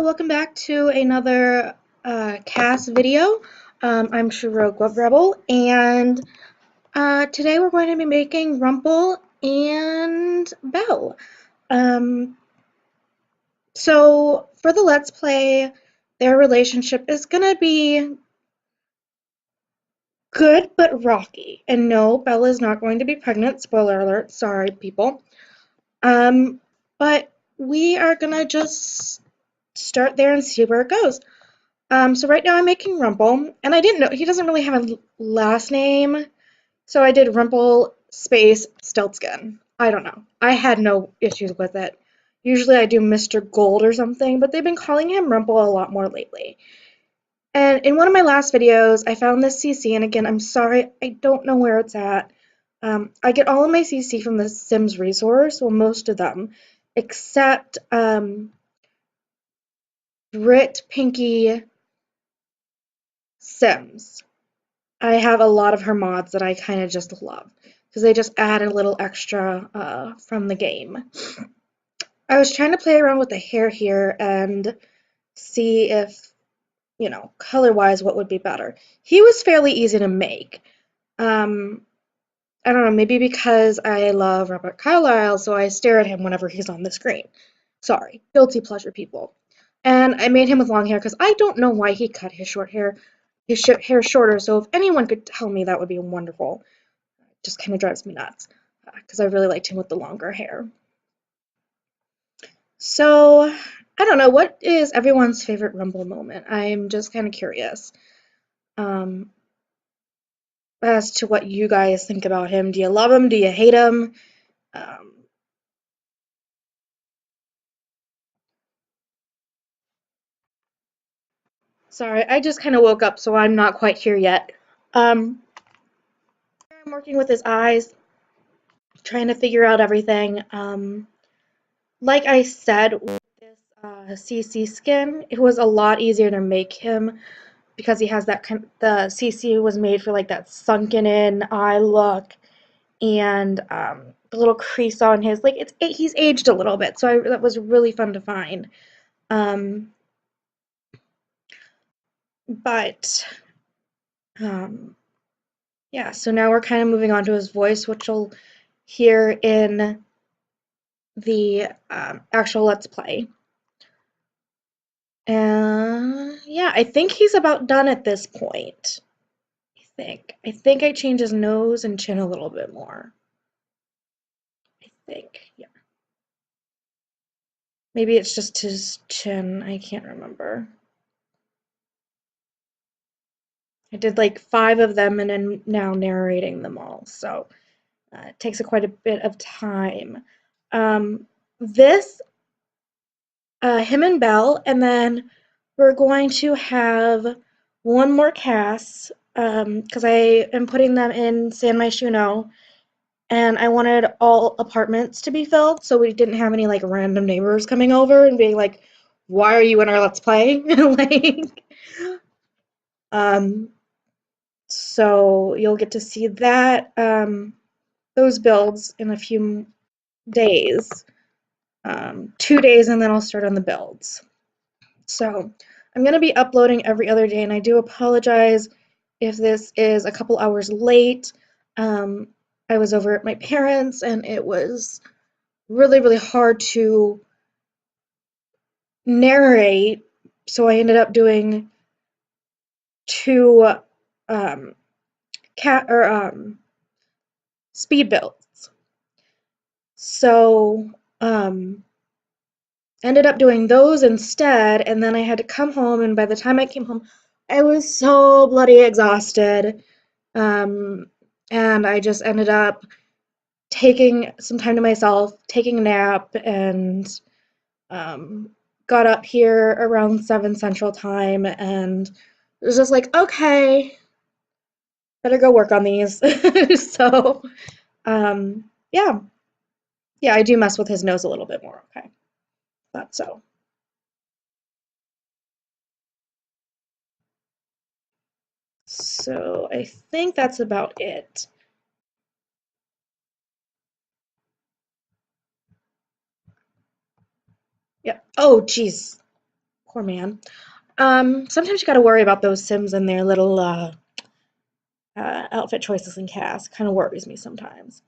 Welcome back to another CAS video. I'm Rogue Web Rebel, and today we're going to be making Rumple and Belle. Um, so for the Let's Play, their relationship is going to be good but rocky. And no, Belle is not going to be pregnant. Spoiler alert. Sorry, people. But we are going to just start there and see where it goes. So right now I'm making Rumple, and I didn't know, he doesn't really have a last name, so I did Rumple space Stiltskin. I don't know. I had no issues with it. Usually I do Mr. Gold or something, but they've been calling him Rumple a lot more lately. And in one of my last videos, I found this CC, and again, I'm sorry, I don't know where it's at. I get all of my CC from the Sims resource, well, most of them, except Brit Pinky Sims. I have a lot of her mods that I kind of just love because they just add a little extra from the game. I was trying to play around with the hair here and see if, color-wise what would be better. He was fairly easy to make. I don't know, maybe because I love Robert Carlyle, so I stare at him whenever he's on the screen. Sorry, guilty pleasure, people. And I made him with long hair because I don't know why he cut his hair shorter, so if anyone could tell me, that would be wonderful. It just kind of drives me nuts because I really liked him with the longer hair. So, I don't know, what is everyone's favorite Rumble moment? I'm just kind of curious as to what you guys think about him. Do you love him? Do you hate him? Sorry, I just kind of woke up, so I'm not quite here yet. I'm working with his eyes, trying to figure out everything. Like I said, with this CC skin, it was a lot easier to make him because he has that the CC was made for like that sunken in eye look and the little crease on his, like he's aged a little bit, so that was really fun to find. But yeah, so now we're kind of moving on to his voice, which you'll hear in the actual Let's Play. And yeah, I think he's about done at this point. I think I changed his nose and chin a little bit more. I think, yeah. Maybe it's just his chin, I can't remember. I did like 5 of them and I'm now narrating them all, so it takes quite a bit of time. This, him and Belle, and then we're going to have one more CAS, because I am putting them in San Myshuno, and I wanted all apartments to be filled, so we didn't have any like random neighbors coming over and being like, "Why are you in our Let's Play?" like, so you'll get to see that those builds in a few days, 2 days, and then I'll start on the builds. So I'm going to be uploading every other day, and I do apologize if this is a couple hours late. I was over at my parents, and it was really, really hard to narrate, so I ended up doing 2 speed builds. So ended up doing those instead, and then I had to come home, and by the time I came home, I was so bloody exhausted. And I just ended up taking some time to myself, taking a nap, and got up here around 7 Central Time, and it was just like, okay, better go work on these. So, yeah. Yeah, I do mess with his nose a little bit more, okay. That's so. So I think that's about it. Yeah. Oh, geez. Poor man. Sometimes you gotta worry about those Sims and their little outfit choices in CAS. Kind of worries me sometimes.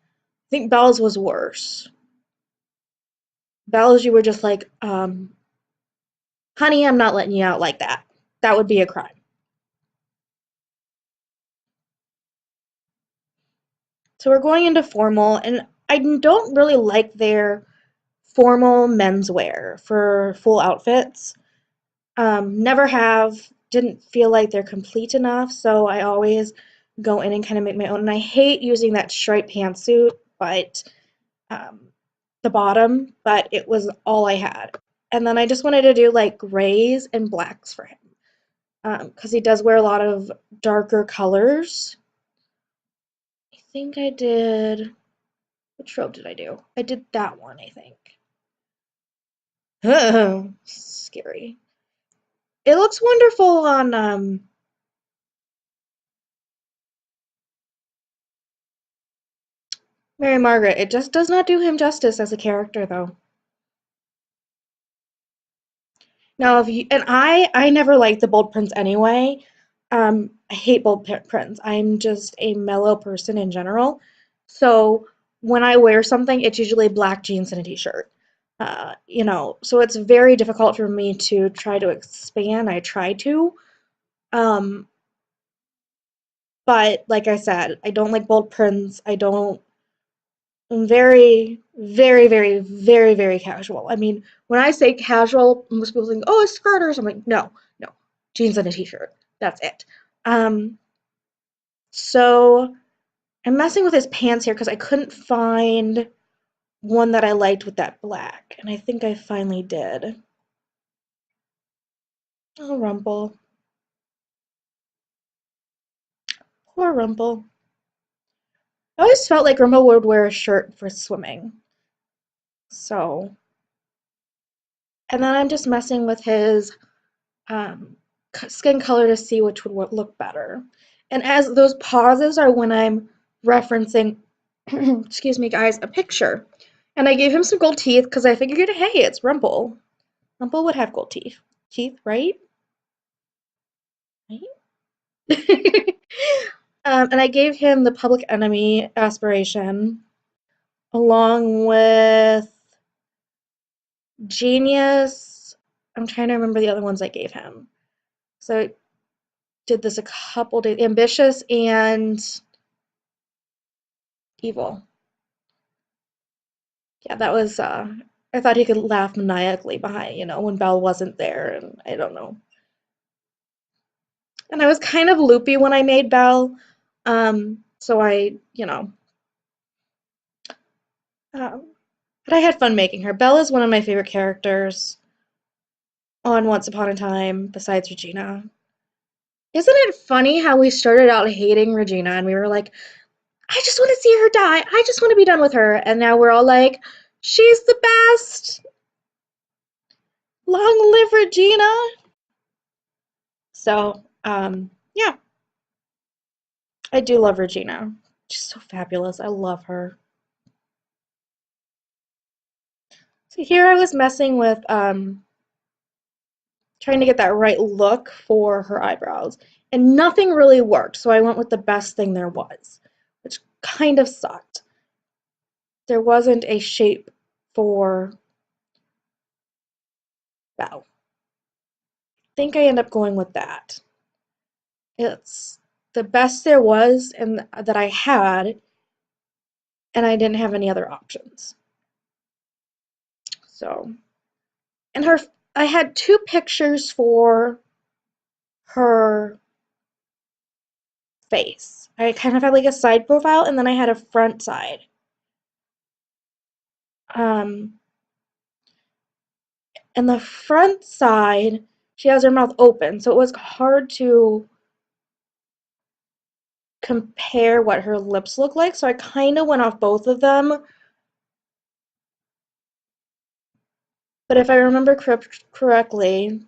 I think Belle's was worse. Belle's, you were just like, honey, I'm not letting you out like that. That would be a crime. So we're going into formal, and I don't really like their formal menswear for full outfits. Never have, didn't feel like they're complete enough, so I always go in and kind of make my own. And I hate using that striped pantsuit, but um, the bottom, but it was all I had. And then I just wanted to do like grays and blacks for him because he does wear a lot of darker colors. I think I did. Which robe did I do? I did that one, I think. Scary. It looks wonderful on Mary Margaret. It just does not do him justice as a character, though. Now, if you and I never liked the bold prints anyway. I hate bold prints. I'm just a mellow person in general. So when I wear something, it's usually black jeans and a t-shirt. So it's very difficult for me to try to expand. I try to, um, but like I said, I don't like bold prints. I don't. I'm very, very, very, very, very casual. I mean, when I say casual, most people think, "Oh, a skirt or something." No, no, jeans and a t-shirt. That's it. Um, so I'm messing with his pants here because I couldn't find one that I liked with that black, and I think I finally did. Oh, Rumple. Poor Rumple. I always felt like Rumple would wear a shirt for swimming. So, and then I'm just messing with his um, skin color to see which would look better. And as those pauses are when I'm referencing, excuse me, guys, a picture. And I gave him some gold teeth because I figured, hey, it's Rumple. Rumple would have gold teeth. Teeth, right? Right? And I gave him the Public Enemy aspiration along with Genius. I'm trying to remember the other ones I gave him. So I did this a couple days. Ambitious and Evil. Yeah, that was I thought he could laugh maniacally behind, when Belle wasn't there, and I don't know. And I was kind of loopy when I made Belle. So but I had fun making her. Belle is one of my favorite characters on Once Upon a Time, besides Regina. Isn't it funny how we started out hating Regina and we were like, I just want to see her die. I just want to be done with her. And now we're all like, she's the best. Long live Regina. So, yeah, I do love Regina. She's so fabulous. I love her. So here I was messing with trying to get that right look for her eyebrows, and nothing really worked. So I went with the best thing there was, which kind of sucked. There wasn't a shape for Belle. I think I end up going with that. It's the best there was and that I had, and I didn't have any other options. So, and her, I had two pictures for her face. I kind of had like a side profile, and then I had a front side. Um, and the front side, she has her mouth open, so it was hard to compare what her lips look like. So I kind of went off both of them. But if I remember correctly,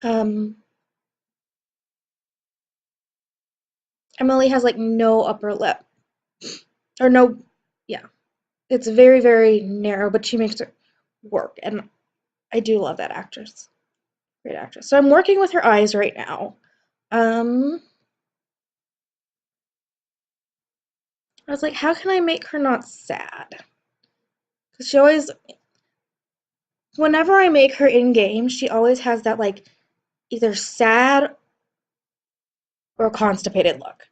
um, Emily has like no upper lip. Or no, yeah. It's very, very narrow, but she makes it work. And I do love that actress. Great actress. So I'm working with her eyes right now. Um, I was like, how can I make her not sad? Because she always, whenever I make her in game, she always has that like either sad or constipated look.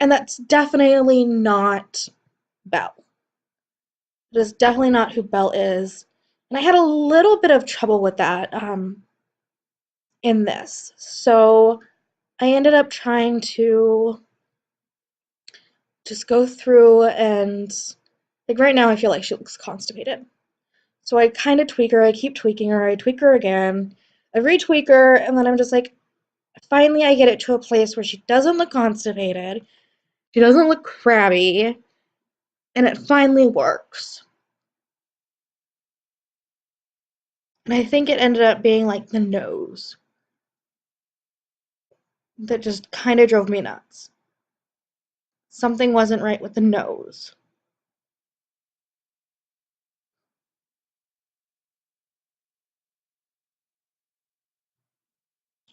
And that's definitely not Belle. It is definitely not who Belle is. And I had a little bit of trouble with that in this. So I ended up trying to just go through and, like, right now I feel like she looks constipated. So I kind of tweak her, I keep tweaking her, I tweak her again, I retweak her, and then I'm just like, finally I get it to a place where she doesn't look constipated, she doesn't look crabby, and it finally works. And I think it ended up being like the nose that just kind of drove me nuts. Something wasn't right with the nose.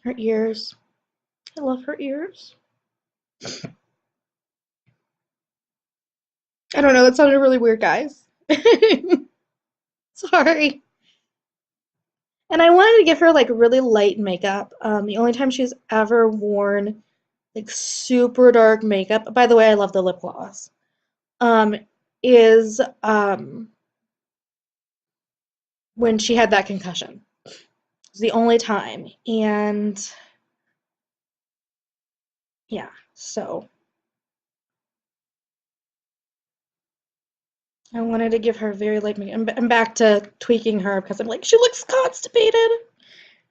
Her ears. I love her ears. I don't know, that sounded really weird, guys. Sorry. And I wanted to give her like really light makeup. The only time she's ever worn like super dark makeup, by the way, I love the lip gloss, um, is when she had that concussion. It's the only time. And yeah, so I wanted to give her very light makeup. I'm back to tweaking her because I'm like, she looks constipated.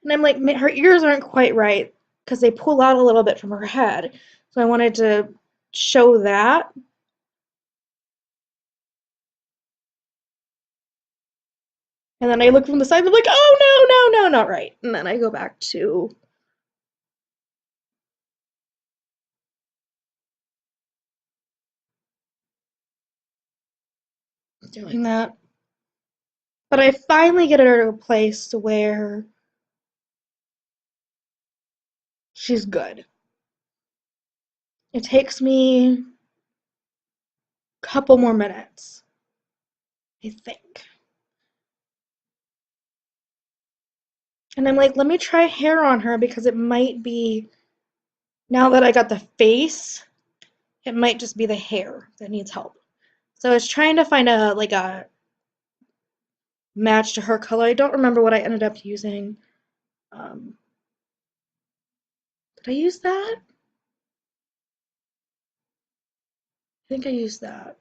And I'm like, her ears aren't quite right because they pull out a little bit from her head. So I wanted to show that. And then I look from the side and I'm like, oh no, not right. And then I go back to doing that. But I finally get her to a place where she's good. It takes me a couple more minutes, I think. And I'm like, let me try hair on her because it might be, now that I got the face, it might just be the hair that needs help. So I was trying to find a like a match to her color. I don't remember what I ended up using. Um, did I use that? I think I used that.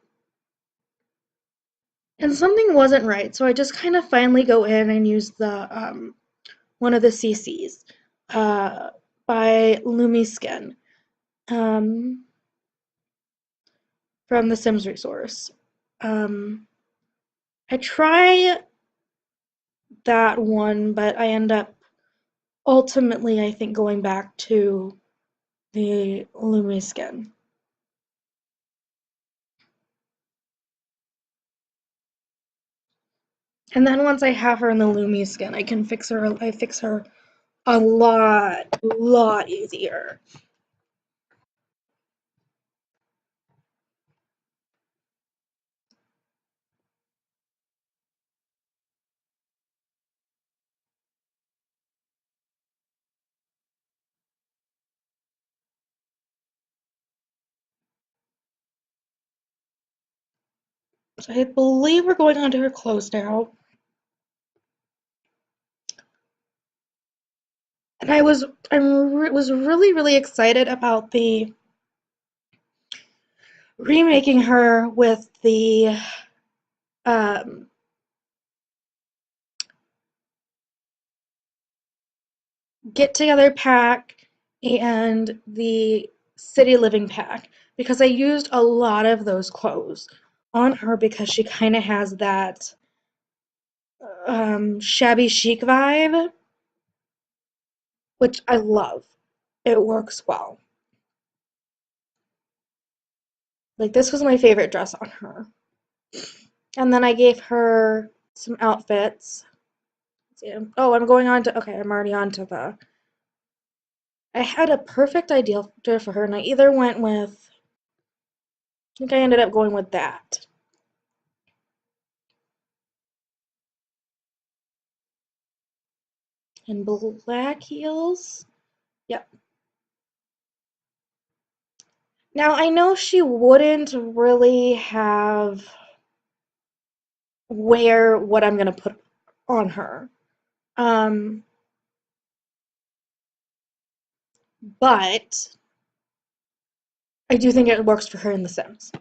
And something wasn't right, so I just kind of finally go in and use the one of the CCs uh, by Lumiskin um, from the Sims resource. Um, I try that one, but I end up ultimately, I think, going back to the Lumiskin. And then once I have her in the Lumiskin, I can fix her. I fix her a lot easier. So I believe we're going on to her clothes now. And was really excited about the remaking her with the um, get together pack and the city living pack because I used a lot of those clothes on her because she kind of has that shabby chic vibe, which I love. It works well. Like, this was my favorite dress on her. And then I gave her some outfits. See, oh, I'm going on to, okay, I'm already on to I had a perfect idea for her, and I either went with, I think I ended up going with that. And black heels. Yep. Now, I know she wouldn't really have wear what I'm going to put on her. Um, but I do think it works for her in The Sims.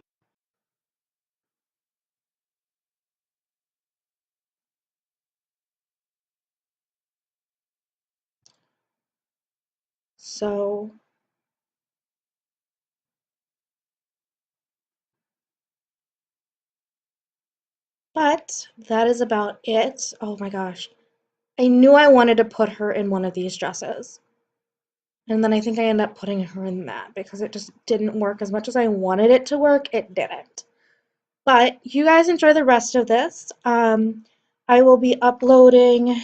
So, but that is about it. Oh my gosh. I knew I wanted to put her in one of these dresses. And then I think I ended up putting her in that because it just didn't work as much as I wanted it to work. It didn't. But you guys enjoy the rest of this. I will be uploading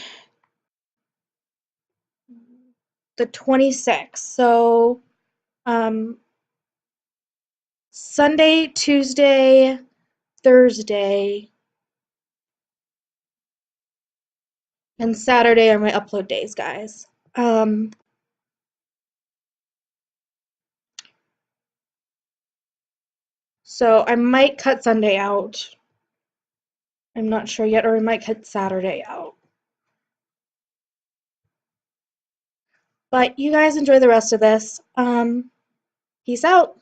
the 26th. So um, Sunday, Tuesday, Thursday, and Saturday are my upload days, guys. So I might cut Sunday out. I'm not sure yet, or I might cut Saturday out. But you guys enjoy the rest of this. Peace out.